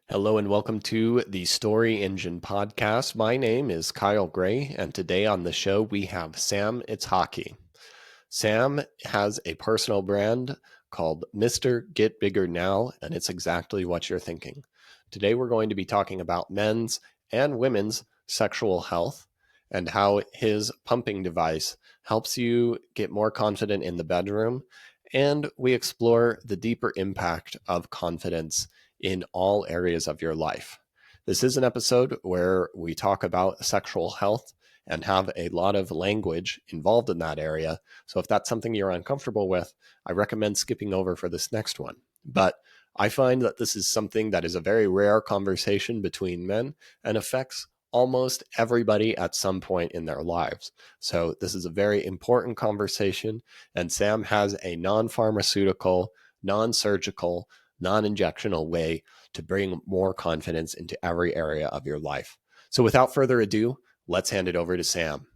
Hello and welcome to the Story Engine podcast. My name is Kyle Gray, and today on the show we have Sam Itshaki. Sam has a personal brand called Mr. Get Bigger Now, and it's exactly what you're thinking. Today we're going to be talking about men's and women's sexual health and how his pumping device helps you get more confident in the bedroom, and we explore the deeper impact of confidence in all areas of your life. This is an episode where we talk about sexual health and have a lot of language involved in that area. So if that's something you're uncomfortable with, I recommend skipping over for this next one. But I find that this is something that is a very rare conversation between men and affects almost everybody at some point in their lives. So this is a very important conversation, and Sam has a non-pharmaceutical, non-surgical, non-injectional way to bring more confidence into every area of your life. So without further ado, let's hand it over to Sam.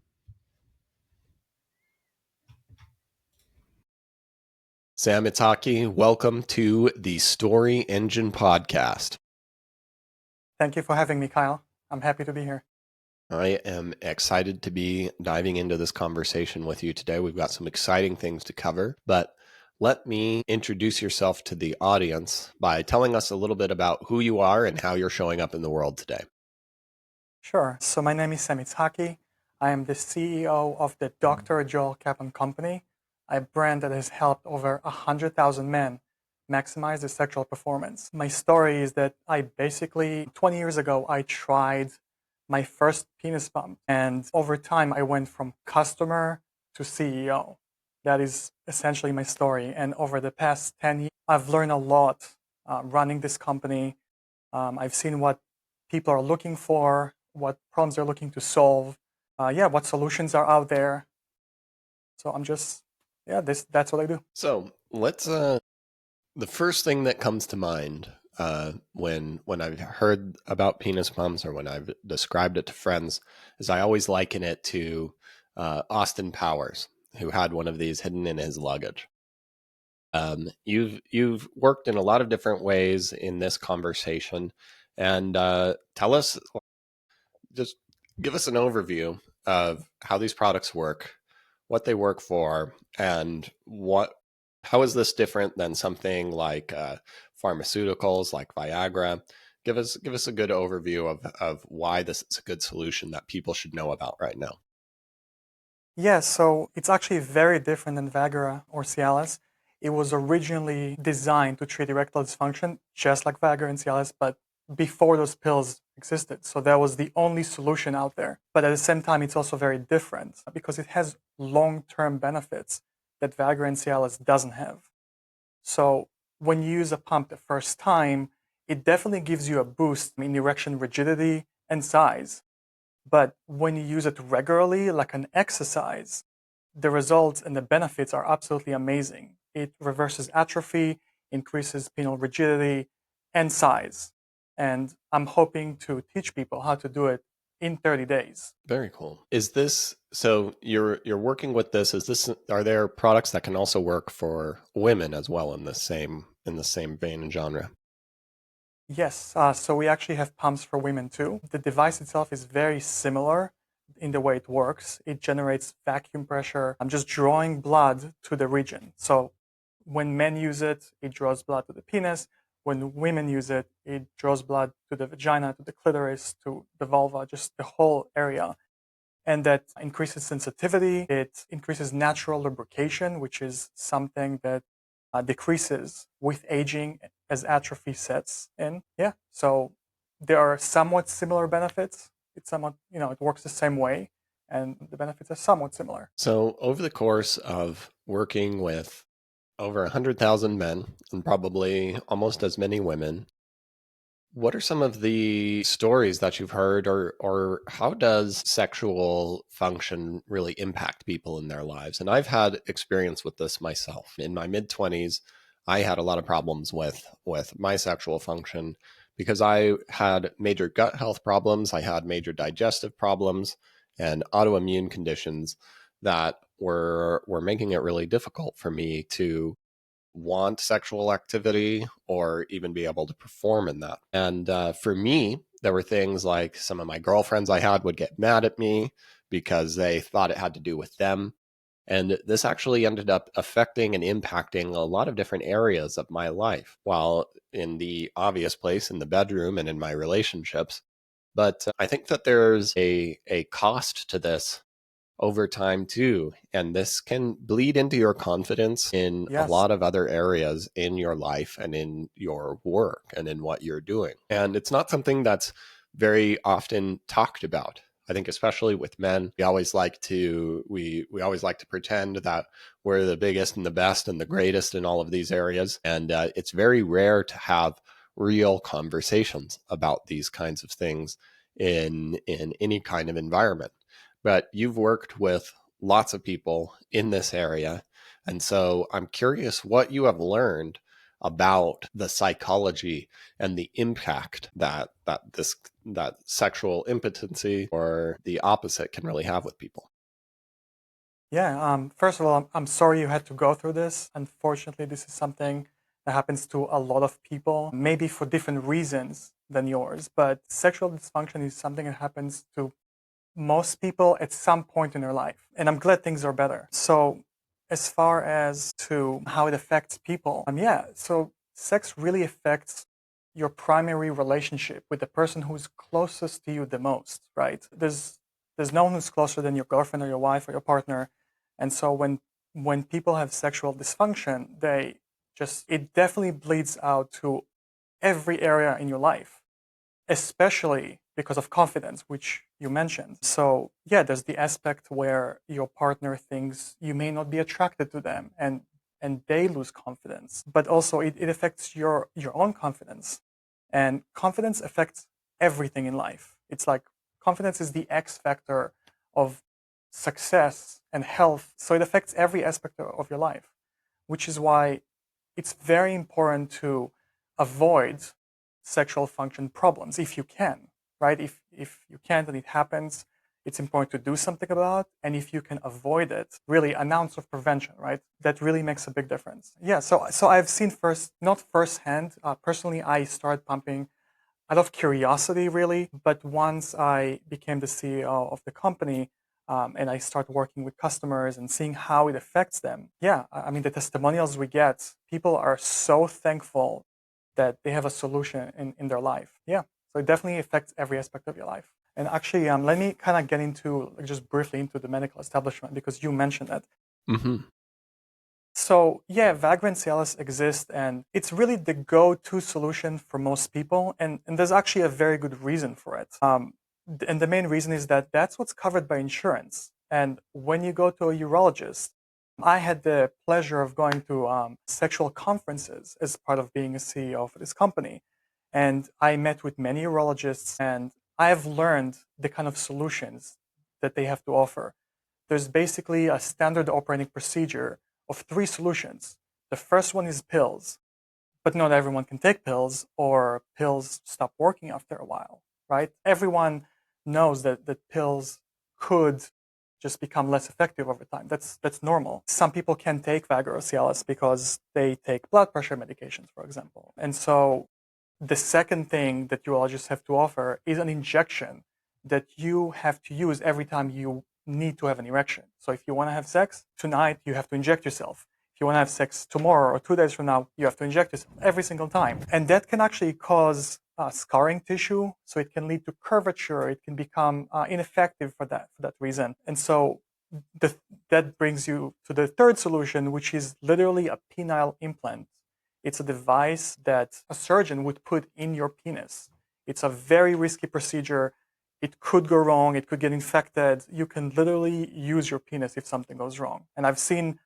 Sam Itshaki, welcome to the Story Engine podcast. Thank you for having me, Kyle. I'm happy to be here. I am excited to be diving into this conversation with you today. We've got some exciting things to cover, but let me introduce yourself to the audience by telling us a little bit about who you are and how you're showing up in the world today. Sure. So my name is Sam Itshaki. I am the CEO of the Dr. Joel Kaplan Company, a brand that has helped over 100,000 men maximize their sexual performance. My story is that 20 years ago, I tried my first penis pump. And over time, I went from customer to CEO. That is essentially my story. And over the past 10 years, I've learned a lot running this company. I've seen what people are looking for, what problems they're looking to solve, what solutions are out there. So that's what I do. So let's, the first thing that comes to mind when I've heard about penis pumps or when I've described it to friends is I always liken it to Austin Powers, who had one of these hidden in his luggage. You've worked in a lot of different ways in this conversation, and tell us, just give us an overview of how these products work, what they work for, and how is this different than something like pharmaceuticals like Viagra. Give us a good overview of why this is a good solution that people should know about right now. Yeah, so it's actually very different than Viagra or Cialis. It was originally designed to treat erectile dysfunction, just like Viagra and Cialis, but before those pills existed. So that was the only solution out there. But at the same time, it's also very different because it has long-term benefits that Viagra and Cialis doesn't have. So when you use a pump the first time, it definitely gives you a boost in erection rigidity and size. But when you use it regularly, like an exercise, the results and the benefits are absolutely amazing. It reverses atrophy, increases penile rigidity, and size. And I'm hoping to teach people how to do it in 30 days. Very cool. Is this so you're working with this? Is this Are there products that can also work for women as well in the same vein and genre? Yes, so we actually have pumps for women too. The device itself is very similar in the way it works. It generates vacuum pressure. I'm just drawing blood to the region. So when men use it, it draws blood to the penis. When women use it, it draws blood to the vagina, to the clitoris, to the vulva, just the whole area. And that increases sensitivity. It increases natural lubrication, which is something that decreases with aging as atrophy sets in. Yeah, so there are somewhat similar benefits. It's somewhat, it works the same way, and the benefits are somewhat similar. So over the course of working with over 100,000 men and probably almost as many women, what are some of the stories that you've heard, or how does sexual function really impact people in their lives? And I've had experience with this myself. In my mid-20s, I had a lot of problems with my sexual function because I had major gut health problems, I had major digestive problems and autoimmune conditions that were making it really difficult for me to want sexual activity or even be able to perform in that. And for me, there were things like some of my girlfriends I had would get mad at me because they thought it had to do with them. And this actually ended up affecting and impacting a lot of different areas of my life. While in the obvious place, in the bedroom and in my relationships. But I think that there's a cost to this over time too. And this can bleed into your confidence in a Yes. lot of other areas in your life and in your work and in what you're doing. And it's not something that's very often talked about. I think especially with men, we always like to pretend that we're the biggest and the best and the greatest in all of these areas. And it's very rare to have real conversations about these kinds of things in any kind of environment. But you've worked with lots of people in this area. And so I'm curious what you have learned about the psychology and the impact that sexual impotency or the opposite can really have with people. Yeah. First of all, I'm sorry you had to go through this. Unfortunately, this is something that happens to a lot of people, maybe for different reasons than yours. But sexual dysfunction is something that happens to most people at some point in their life. And I'm glad things are better. So, as far as to how it affects people, yeah, so sex really affects your primary relationship with the person who's closest to you the most, right? There's no one who's closer than your girlfriend or your wife or your partner. And so when people have sexual dysfunction, it definitely bleeds out to every area in your life, especially because of confidence, which you mentioned. So, yeah, there's the aspect where your partner thinks you may not be attracted to them and they lose confidence. But also it affects your own confidence. And confidence affects everything in life. It's like confidence is the X factor of success and health. So it affects every aspect of your life, which is why it's very important to avoid sexual function problems if you can, right? If you can't and it happens, it's important to do something about it. And if you can avoid it, really an ounce of prevention, right? That really makes a big difference. Yeah. So I've seen not firsthand. Personally, I started pumping out of curiosity, really. But once I became the CEO of the company, and I start working with customers and seeing how it affects them. Yeah, I mean, the testimonials we get, people are so thankful that they have a solution in their life. Yeah, so it definitely affects every aspect of your life. And actually, let me kind of get into just briefly into the medical establishment because you mentioned that. Mm-hmm. So yeah, Viagra and Cialis exist, and it's really the go-to solution for most people. And there's actually a very good reason for it. And the main reason is that that's what's covered by insurance. And when you go to a urologist, I had the pleasure of going to sexual conferences as part of being a CEO for this company. And I met with many urologists, and I have learned the kind of solutions that they have to offer. There's basically a standard operating procedure of three solutions. The first one is pills, but not everyone can take pills, or pills stop working after a while, right? Everyone knows that pills could just become less effective over time. That's normal. Some people can take Viagra or Cialis because they take blood pressure medications, for example. And so the second thing that urologists have to offer is an injection that you have to use every time you need to have an erection. So if you want to have sex tonight, you have to inject yourself. If you want to have sex tomorrow or 2 days from now, you have to inject yourself every single time. And that can actually cause scarring tissue. So it can lead to curvature. It can become ineffective for that reason. And so that brings you to the third solution, which is literally a penile implant. It's a device that a surgeon would put in your penis. It's a very risky procedure. It could go wrong. It could get infected. You can literally use your penis if something goes wrong. And I've seen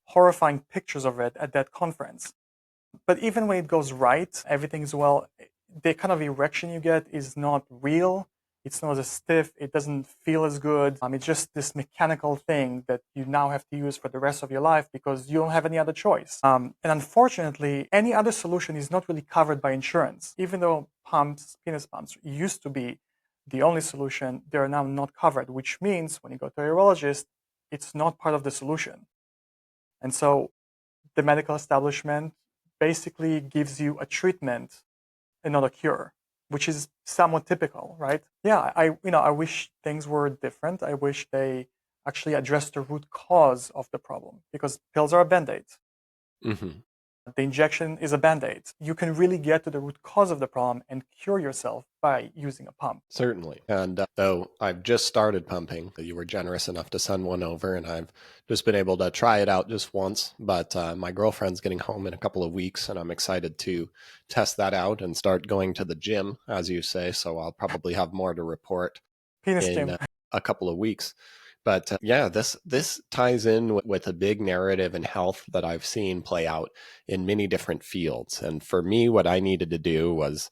horrifying pictures of it at that conference. But even when it goes right, everything is well. The kind of erection you get is not real. It's not as stiff. It doesn't feel as good. It's just this mechanical thing that you now have to use for the rest of your life because you don't have any other choice. And unfortunately, any other solution is not really covered by insurance. Even though penis pumps, used to be the only solution, they are now not covered, which means when you go to a urologist, it's not part of the solution. And so the medical establishment basically gives you a treatment and not a cure, which is somewhat typical, right? Yeah, I wish things were different. I wish they actually addressed the root cause of the problem, because pills are a band-aid. Hmm. The injection is a band-aid. You can really get to the root cause of the problem and cure yourself by using a pump. Certainly. And though I've just started pumping, you were generous enough to send one over, and I've just been able to try it out just once. But my girlfriend's getting home in a couple of weeks, and I'm excited to test that out and start going to the gym, as you say. So I'll probably have more to report Penis in gym. a couple of weeks. But yeah, this ties in with a big narrative in health that I've seen play out in many different fields. And for me, what I needed to do was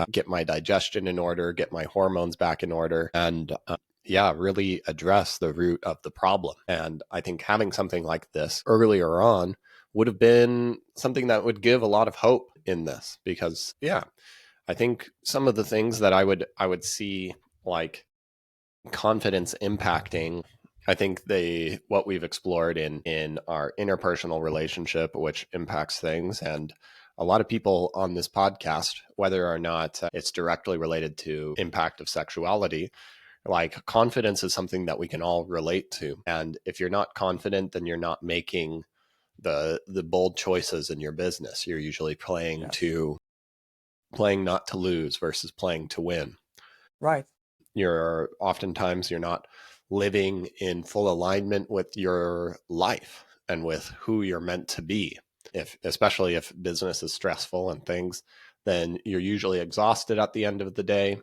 get my digestion in order, get my hormones back in order, and yeah, really address the root of the problem. And I think having something like this earlier on would have been something that would give a lot of hope in this, because yeah, I think some of the things that I would see, like confidence impacting, I think they what we've explored in our interpersonal relationship, which impacts things. And a lot of people on this podcast, whether or not it's directly related to impact of sexuality, like confidence is something that we can all relate to. And if you're not confident, then you're not making the bold choices in your business. You're usually Yes. playing not to lose versus playing to win. Right. You're not living in full alignment with your life and with who you're meant to be. If especially if business is stressful and things, then you're usually exhausted at the end of the day,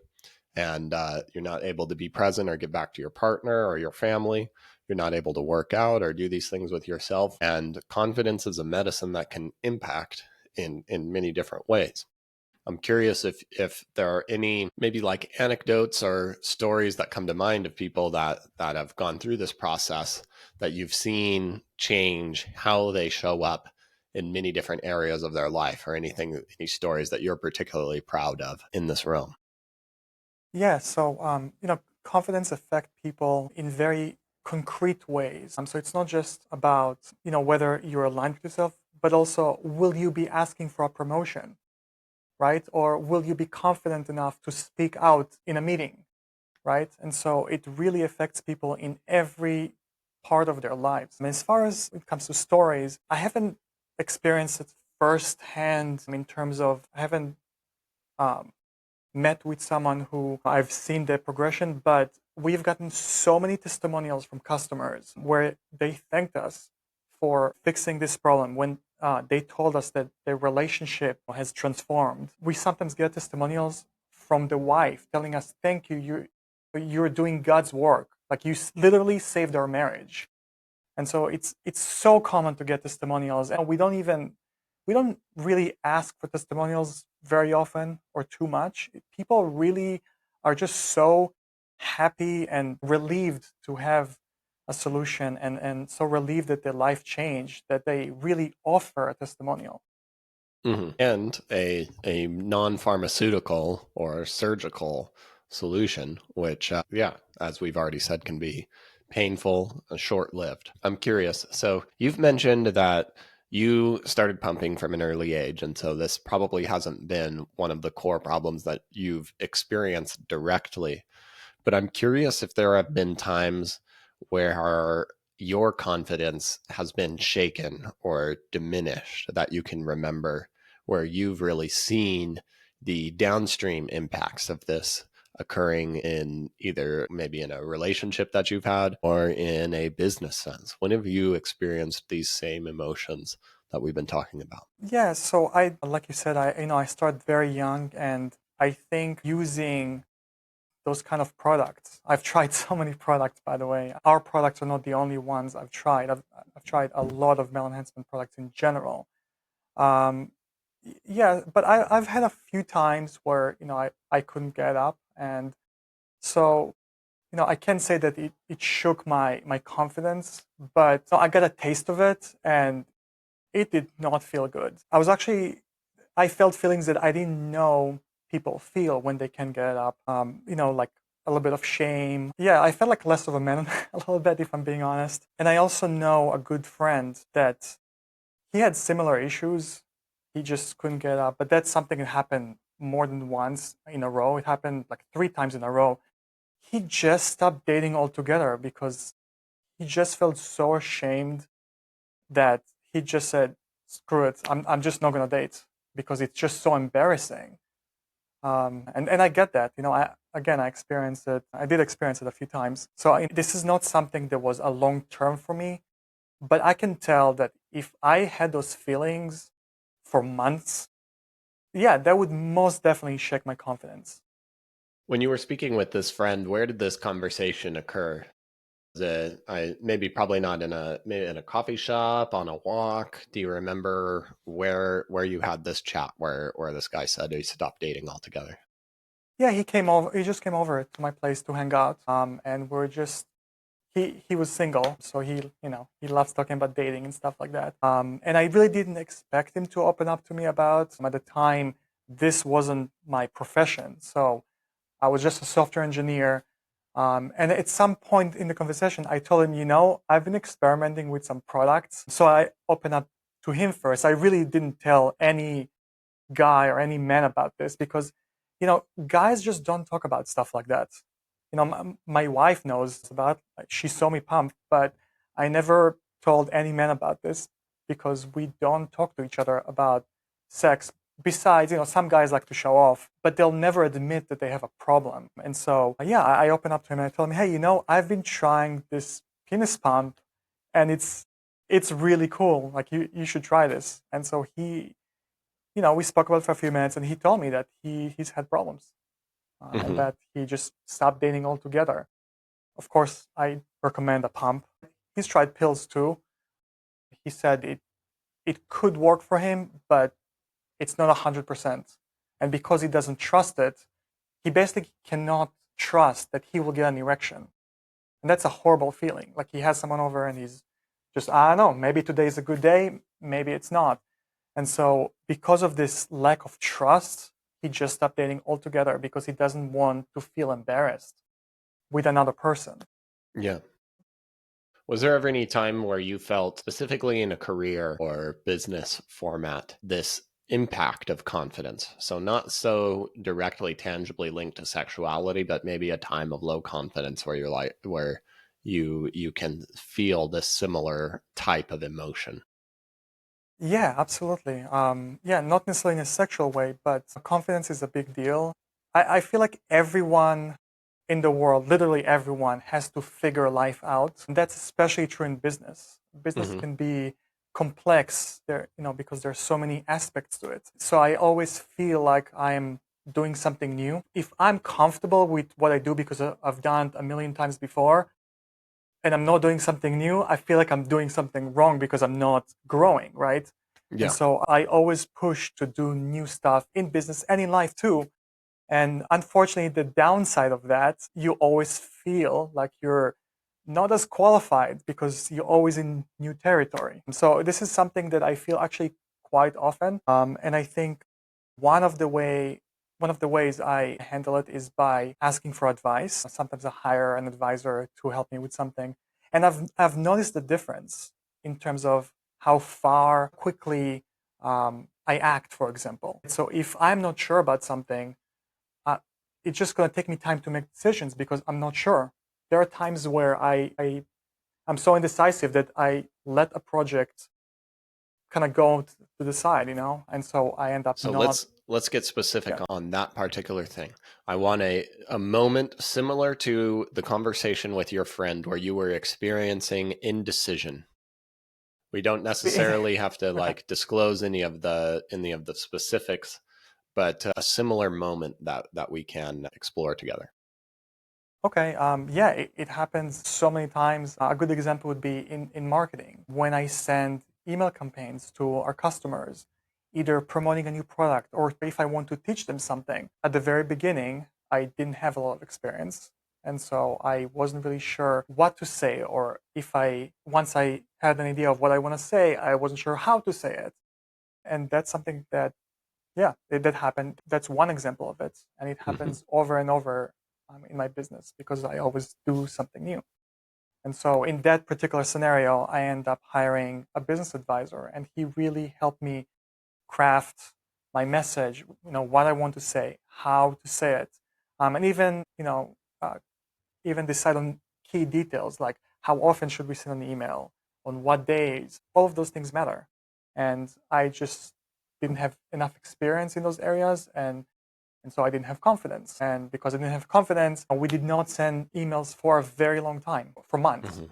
and you're not able to be present or give back to your partner or your family. You're not able to work out or do these things with yourself. And confidence is a medicine that can impact in many different ways. I'm curious if there are any maybe like anecdotes or stories that come to mind of people that have gone through this process that you've seen change how they show up in many different areas of their life, or any stories that you're particularly proud of in this realm. Yeah. So, confidence affect people in very concrete ways. So it's not just about, whether you're aligned with yourself, but also, will you be asking for a promotion, right? Or will you be confident enough to speak out in a meeting, right? And so it really affects people in every part of their lives. And as far as it comes to stories, I haven't experienced it firsthand in terms of, I haven't um, met with someone who I've seen the progression, but we've gotten so many testimonials from customers where they thanked us for fixing this problem when they told us that their relationship has transformed. We sometimes get testimonials from the wife telling us, "Thank you, you're doing God's work. Like you literally saved our marriage." And so it's so common to get testimonials, and we don't really ask for testimonials very often or too much. People really are just so happy and relieved to have a solution, and so relieved that their life changed that they really offer a testimonial. And a non-pharmaceutical or surgical solution, which yeah, as we've already said, can be painful and short-lived. I'm curious. So you've mentioned that you started pumping from an early age, and so this probably hasn't been one of the core problems that you've experienced directly. But I'm curious if there have been times where your confidence has been shaken or diminished that you can remember, where you've really seen the downstream impacts of this occurring in either maybe in a relationship that you've had or in a business sense. When have you experienced these same emotions that we've been talking about? Yeah, so I, like you said, I started very young, and I think using those kind of products. I've tried so many products, by the way. Our products are not the only ones I've tried. I've tried a lot of male enhancement products in general. Um, yeah, but I've had a few times where, I couldn't get up. And so, I can say that it shook my confidence, but I got a taste of it and it did not feel good. I felt feelings that I didn't know people feel when they can get up. Like a little bit of shame. Yeah, I felt like less of a man a little bit, if I'm being honest. And I also know a good friend that He had similar issues. He just couldn't get up. But that's something that happened more than once in a row. It happened like 3 times in a row. He just stopped dating altogether because he just felt so ashamed that he just said, "Screw it, I'm just not gonna date because it's just so embarrassing." And I get that. I experienced it. I did experience it a few times. So this is not something that was a long term for me, but I can tell that if I had those feelings for months, yeah, that would most definitely shake my confidence. When you were speaking with this friend, where did this conversation occur? Maybe probably not maybe in a coffee shop, on a walk. Do you remember where you had this chat where this guy said he stopped dating altogether? Yeah, he came over. He just came over to my place to hang out. And we're just he was single, so he loves talking about dating and stuff like that. And I really didn't expect him to open up to me about. At the time, this wasn't my profession, so I was just a software engineer. And at some point in the conversation, I told him, I've been experimenting with some products. So I opened up to him first. I really didn't tell any guy or any man about this because, guys just don't talk about stuff like that. My wife knows about, she saw me pump, but I never told any man about this because we don't talk to each other about sex. Besides, some guys like to show off, but they'll never admit that they have a problem. And so, yeah, I open up to him and I tell him, hey, I've been trying this penis pump and it's really cool. Like you should try this. And so we spoke about it for a few minutes and he told me that he's had problems and Hmm. that he just stopped dating altogether. Of course, I recommend a pump. He's tried pills too. He said it could work for him, but it's not 100%. And because he doesn't trust it, he basically cannot trust that he will get an erection. And that's a horrible feeling. Like he has someone over and he's just, I don't know, maybe today is a good day, maybe it's not. And so, because of this lack of trust, he just stopped dating altogether because he doesn't want to feel embarrassed with another person. Yeah. Was there ever any time where you felt, specifically in a career or business format, this impact of confidence? So, not so directly, tangibly linked to sexuality, but maybe a time of low confidence where you can feel this similar type of emotion. Yeah, absolutely. Yeah, not necessarily in a sexual way, but confidence is a big deal. I feel like everyone in the world, literally everyone, has to figure life out. And that's especially true in business. Business Hmm. can be complex there, because there's so many aspects to it. So I always feel like I'm doing something new. If I'm comfortable with what I do because I've done it a million times before, and I'm not doing something new, I feel like I'm doing something wrong because I'm not growing, right? And Yeah. so I always push to do new stuff in business and in life too. And unfortunately, the downside of that, you always feel like you're not as qualified because you're always in new territory. So this is something that I feel actually quite often. And I think one of the way one of the ways I handle it is by asking for advice. Sometimes I hire an advisor to help me with something. And I've noticed the difference in terms of how far quickly I act, for example. So if I'm not sure about something, uh, it's just going to take me time to make decisions because I'm not sure. There are times where I'm so indecisive that I let a project kind of go to the side, and so I end up So not, let's get specific yeah. on that particular thing. I want a moment similar to the conversation with your friend where you were experiencing indecision. We don't necessarily have to Okay. like disclose any of the specifics, but a similar moment that we can explore together. Okay. Yeah, it happens so many times. A good example would be in marketing. When I send email campaigns to our customers, either promoting a new product or if I want to teach them something. At the very beginning, I didn't have a lot of experience. And so I wasn't really sure what to say, or once I had an idea of what I want to say, I wasn't sure how to say it. And that's something that, yeah, that happened. That's one example of it. And it Mhm. happens over and over in my business because I always do something new. And so in that particular scenario, I end up hiring a business advisor, and he really helped me craft my message, what I want to say, how to say it, and even, even decide on key details like how often should we send an email, on what days. All of those things matter. And I just didn't have enough experience in those areas, and so I didn't have confidence. And because I didn't have confidence, we did not send emails for a very long time, for months. Hmm.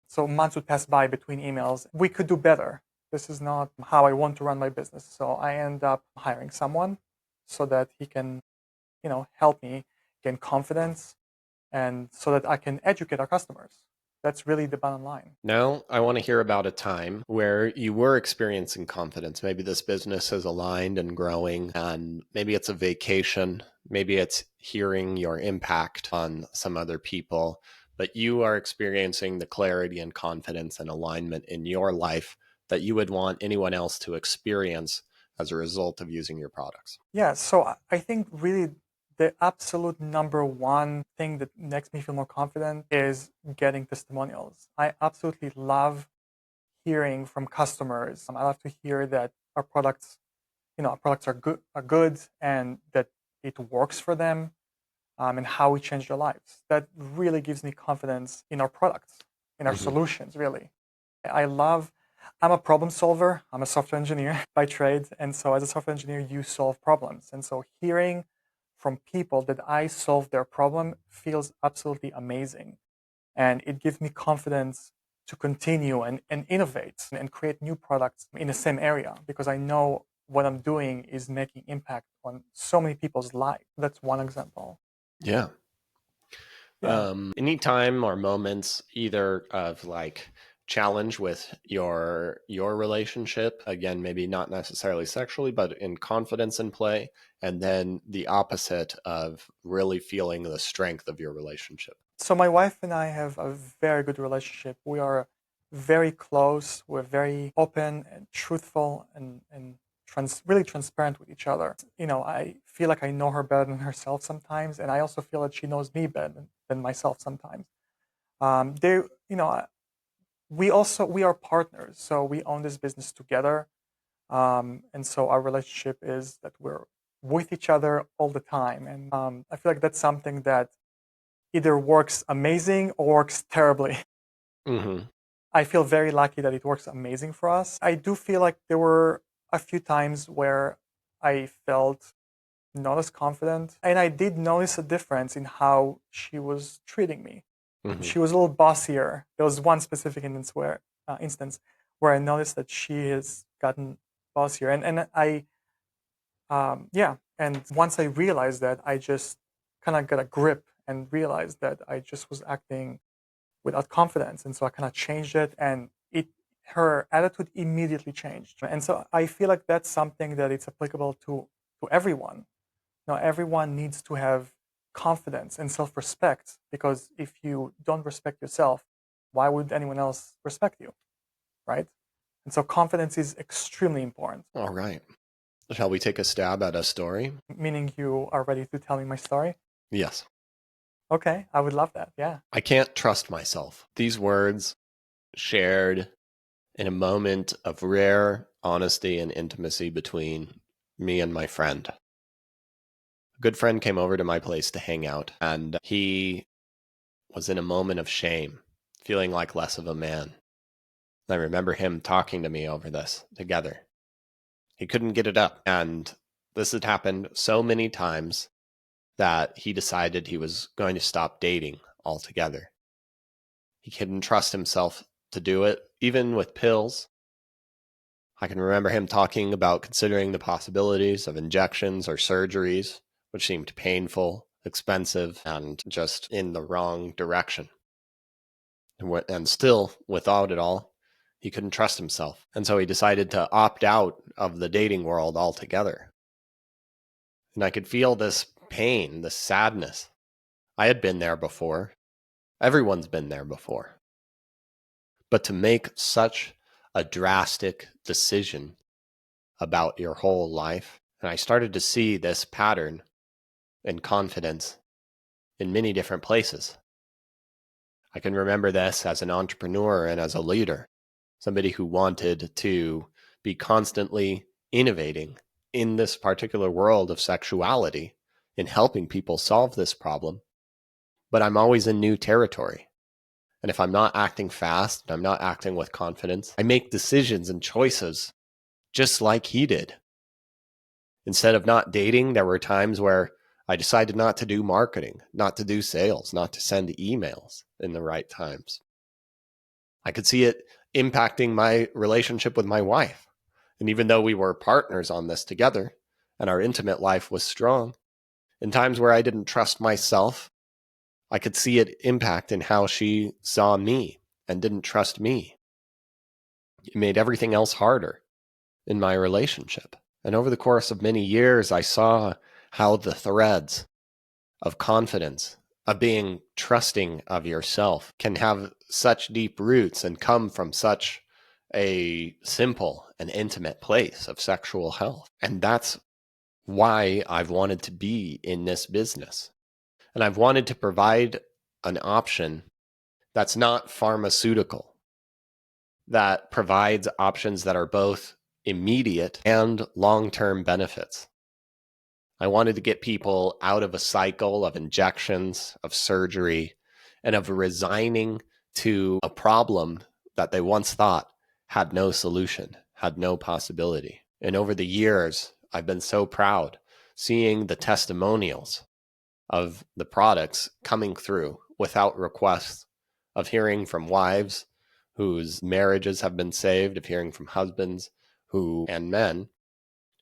So months would pass by between emails. We could do better. This is not how I want to run my business. So I end up hiring someone so that he can, help me gain confidence and so that I can educate our customers. That's really the bottom line. Now, I want to hear about a time where you were experiencing confidence. Maybe this business is aligned and growing, and maybe it's a vacation. Maybe it's hearing your impact on some other people, but you are experiencing the clarity and confidence and alignment in your life that you would want anyone else to experience as a result of using your products. Yeah, so I think really the absolute number one thing that makes me feel more confident is getting testimonials. I absolutely love hearing from customers. I love to hear that our products are good and that it works for them, and how we change their lives. That really gives me confidence in our products, in our Hmm. solutions, really. I love, I'm a problem solver. I'm a software engineer by trade. And so as a software engineer, you solve problems. And so hearing from people that I solve their problem feels absolutely amazing. And it gives me confidence to continue and innovate and create new products in the same area because I know what I'm doing is making impact on so many people's lives. That's one example. Yeah. Yeah. Any time or moments either of like challenge with your relationship, again, maybe not necessarily sexually, but in confidence and play, and then the opposite of really feeling the strength of your relationship. So my wife and I have a very good relationship. We are very close. We're very open and truthful and really transparent with each other. I feel like I know her better than herself sometimes, and I also feel that she knows me better than myself sometimes. They, you know, I- we are partners, so we own this business together, and so our relationship is that we're with each other all the time, and I feel like that's something that either works amazing or works terribly. Hmm. I feel very lucky that it works amazing for us. I do feel like there were a few times where I felt not as confident, and I did notice a difference in how she was treating me. Hmm. She was a little bossier. There was one specific instance where I noticed that she has gotten bossier, and yeah. And once I realized that, I just kind of got a grip and realized that I just was acting without confidence. And so I kind of changed it, and her attitude immediately changed. And so I feel like that's something that it's applicable to everyone. Everyone needs to have confidence and self-respect, because if you don't respect yourself, why would anyone else respect you, right? And so confidence is extremely important. All right. Shall we take a stab at a story? Meaning you are ready to tell me my story? Yes. Okay, I would love that. Yeah. I can't trust myself. These words shared in a moment of rare honesty and intimacy between me and my friend. A good friend came over to my place to hang out, and he was in a moment of shame, feeling like less of a man. I remember him talking to me over this together. He couldn't get it up, and this had happened so many times that he decided he was going to stop dating altogether. He couldn't trust himself to do it, even with pills. I can remember him talking about considering the possibilities of injections or surgeries, which seemed painful, expensive, and just in the wrong direction. And still, without it all, he couldn't trust himself. And so he decided to opt out of the dating world altogether. And I could feel this pain, this sadness. I had been there before. Everyone's been there before. But to make such a drastic decision about your whole life, and I started to see this pattern in confidence in many different places. I can remember this as an entrepreneur and as a leader, somebody who wanted to be constantly innovating in this particular world of sexuality in helping people solve this problem. But I'm always in new territory. And if I'm not acting fast, and I'm not acting with confidence, I make decisions and choices just like he did. Instead of not dating, there were times where I decided not to do marketing, not to do sales, not to send emails in the right times. I could see it impacting my relationship with my wife. And even though we were partners on this together and our intimate life was strong, in times where I didn't trust myself, I could see it impact in how she saw me and didn't trust me. It made everything else harder in my relationship. And over the course of many years, I saw how the threads of confidence, of being trusting of yourself, can have such deep roots and come from such a simple and intimate place of sexual health. And that's why I've wanted to be in this business. And I've wanted to provide an option that's not pharmaceutical, that provides options that are both immediate and long-term benefits. I wanted to get people out of a cycle of injections, of surgery, and of resigning to a problem that they once thought had no solution, had no possibility. And over the years, I've been so proud seeing the testimonials of the products coming through without requests, of hearing from wives whose marriages have been saved, of hearing from husbands who and men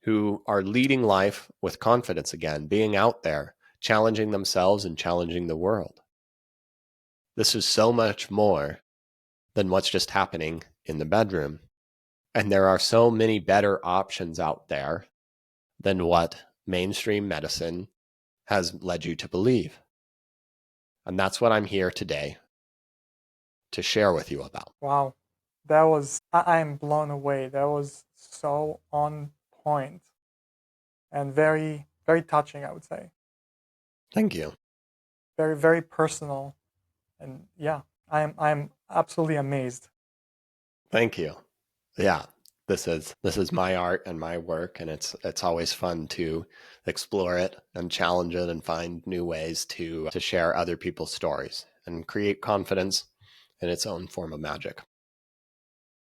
who are leading life with confidence again, being out there, challenging themselves and challenging the world. This is so much more than what's just happening in the bedroom. And there are so many better options out there than what mainstream medicine has led you to believe. And that's what I'm here today to share with you about. Wow. I'm blown away. That was so on point and very, very touching, I would say. Thank you. Very, very personal. And yeah, I'm absolutely amazed. Thank you. Yeah, this is my art and my work, and it's always fun to explore it and challenge it and find new ways to share other people's stories and create confidence in its own form of magic.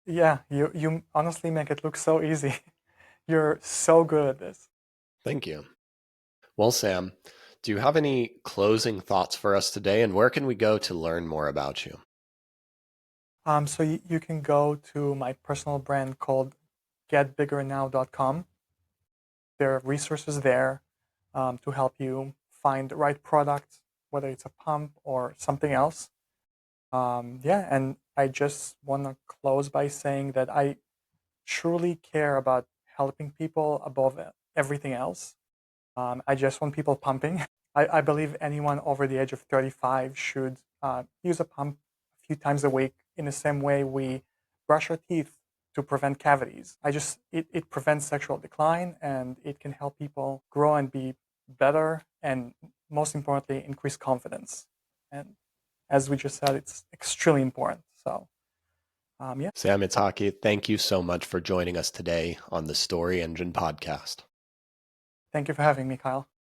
Yeah, you honestly make it look so easy. You're so good at this. Thank you. Well, Sam, do you have any closing thoughts for us today, and where can we go to learn more about you? So you can go to my personal brand called getbiggernow.com. There are resources there to help you find the right product, whether it's a pump or something else. Yeah, and I just want to close by saying that I truly care about helping people above everything else. I just want people pumping. I believe anyone over the age of 35 should use a pump a few times a week in the same way we brush our teeth to prevent cavities. It prevents sexual decline and it can help people grow and be better and most importantly, increase confidence. And as we just said, it's extremely important. So, yeah, Sam Itshaki, thank you so much for joining us today on the Story Engine podcast. thank you for having me, Kyle.